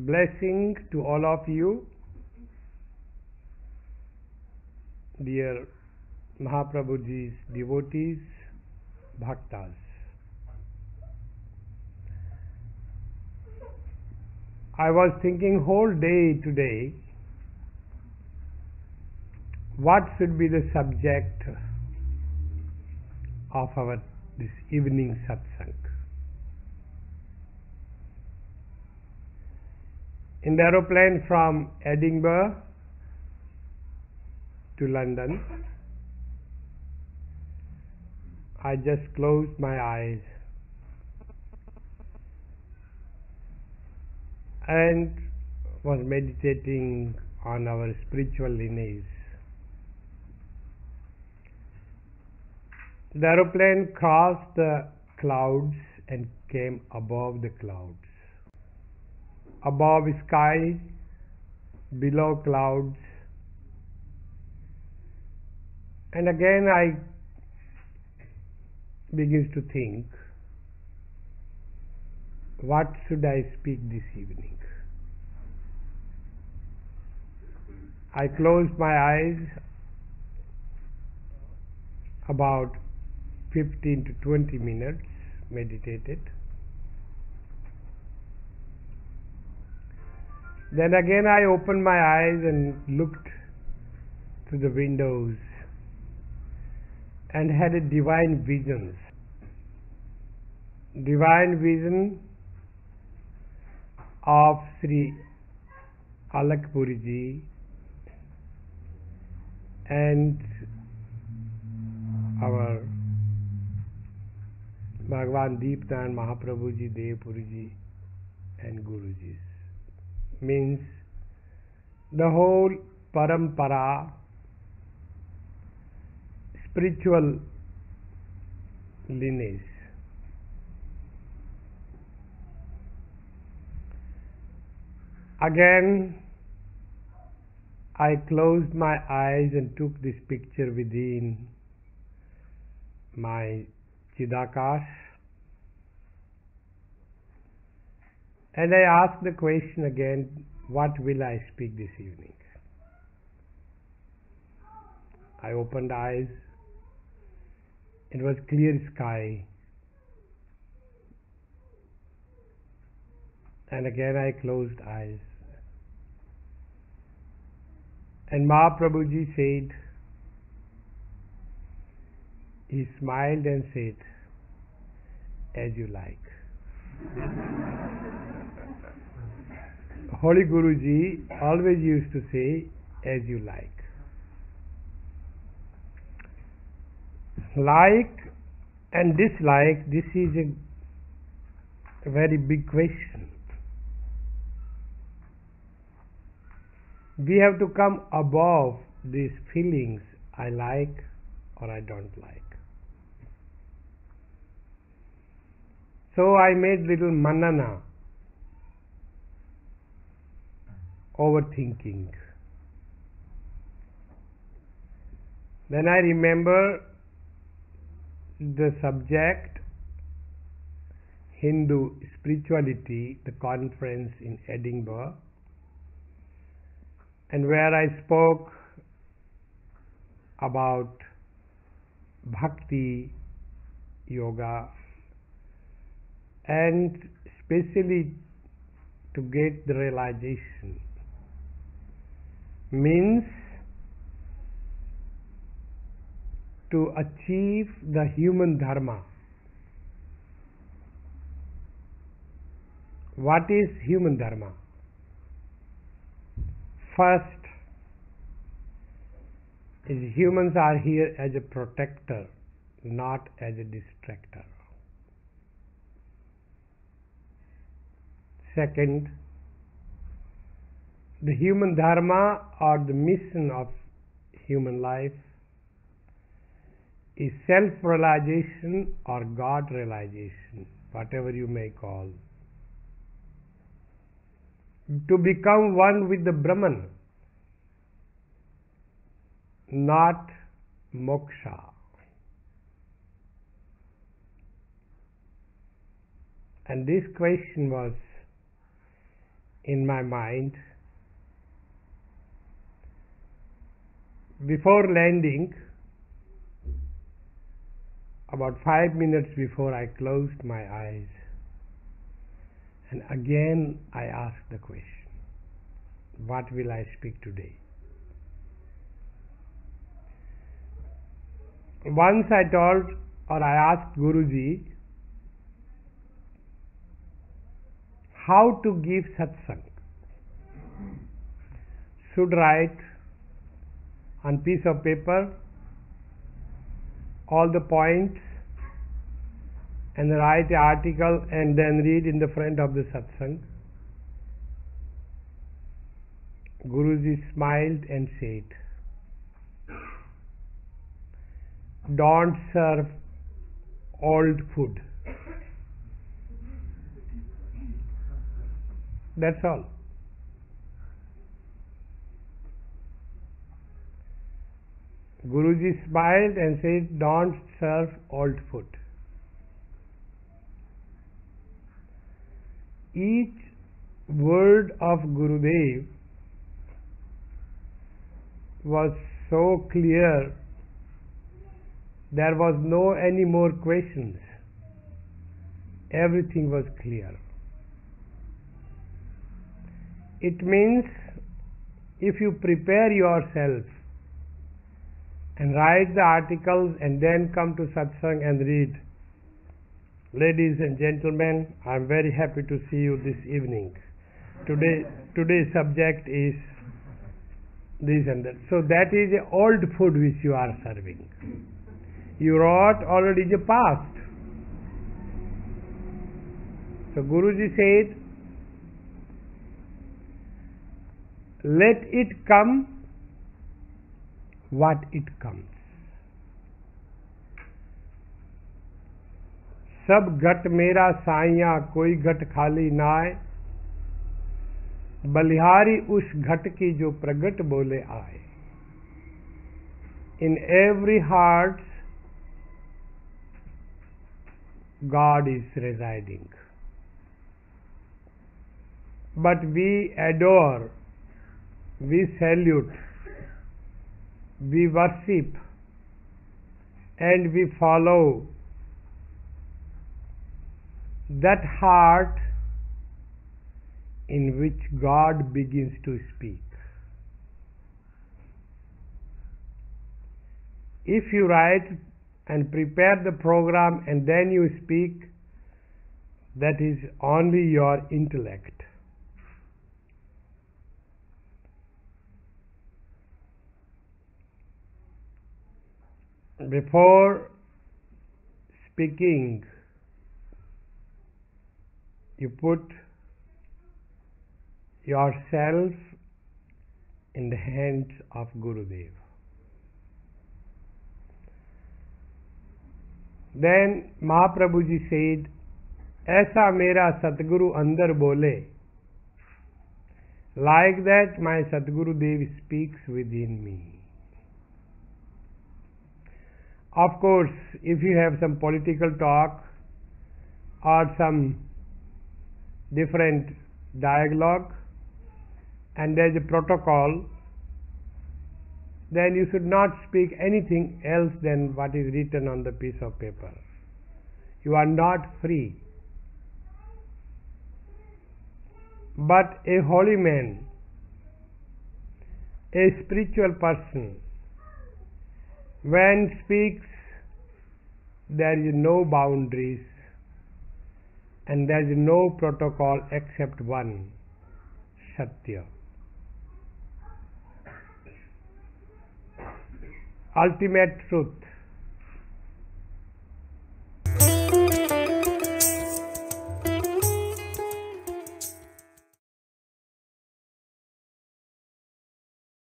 Blessing to all of you, dear Mahaprabhuji's devotees, bhaktas. I was thinking whole day today, what should be the subject of our this evening satsang. In the aeroplane from Edinburgh to London, I just closed my eyes and was meditating on our spiritual lineage. The aeroplane crossed the clouds and came above the clouds. Above sky, below clouds, and again I begins to think, what should I speak this evening? I closed my eyes about 15 to 20 minutes, meditated. Then again I opened my eyes and looked to the windows and had a divine vision. Divine vision of Sri Alakpuriji and our Bhagavan Deepnand Mahaprabhuji, Devpuriji and Guruji. Means the whole parampara, spiritual lineage. Again, I closed my eyes and took this picture within my Chidakash, and I asked the question again, what will I speak this evening? I opened eyes, it was clear sky, and again I closed eyes. And Mahaprabhuji said, he smiled and said, as you like. Holy Guruji always used to say, as you like. Like and dislike, this is a very big question. We have to come above these feelings, I like or I don't like. So I made little manana, overthinking. Then I remember the subject, Hindu spirituality, the conference in Edinburgh, and where I spoke about bhakti yoga, and especially to get the realization, means to achieve the human dharma. What is human dharma? First is humans are here as a protector, not as a distractor. Second, the human dharma or the mission of human life is self-realization or God realization, whatever you may call. To become one with the Brahman, not moksha. And this question was in my mind. Before landing, about 5 minutes before, I closed my eyes and again I asked the question, what will I speak today? Once I asked Guruji how to give satsang. Should write on piece of paper all the points and write an article and then read in the front of the satsang. Guruji smiled and said, don't serve old food. That's all. Guruji smiled and said, don't serve old food. Each word of Gurudev was so clear, there was no any more questions. Everything was clear. It means if you prepare yourself and write the articles and then come to satsang and read, ladies and gentlemen, I am very happy to see you this evening. Today's subject is this and that. So that is the old food which you are serving. You wrote already the past. So Guruji said, let it come what it comes. सब घट मेरा साइया कोई घट खाली नाय, बलिहारी उस घट की जो प्रगट बोले आए. In every heart God is residing. But we adore, we salute, we worship, and we follow that heart in which God begins to speak. If you write and prepare the program and then you speak, that is only your intellect. Before speaking, you put yourself in the hands of Gurudev. Then Mahaprabhuji said, ऐसा मेरा सतगुरु अंदर बोले. Like that my Sadguru Dev speaks within me. Of course, if you have some political talk or some different dialogue and there is a protocol, then you should not speak anything else than what is written on the piece of paper. You are not free. But a holy man, a spiritual person, when speaks, there is no boundaries and there is no protocol except one, Satya. Ultimate truth.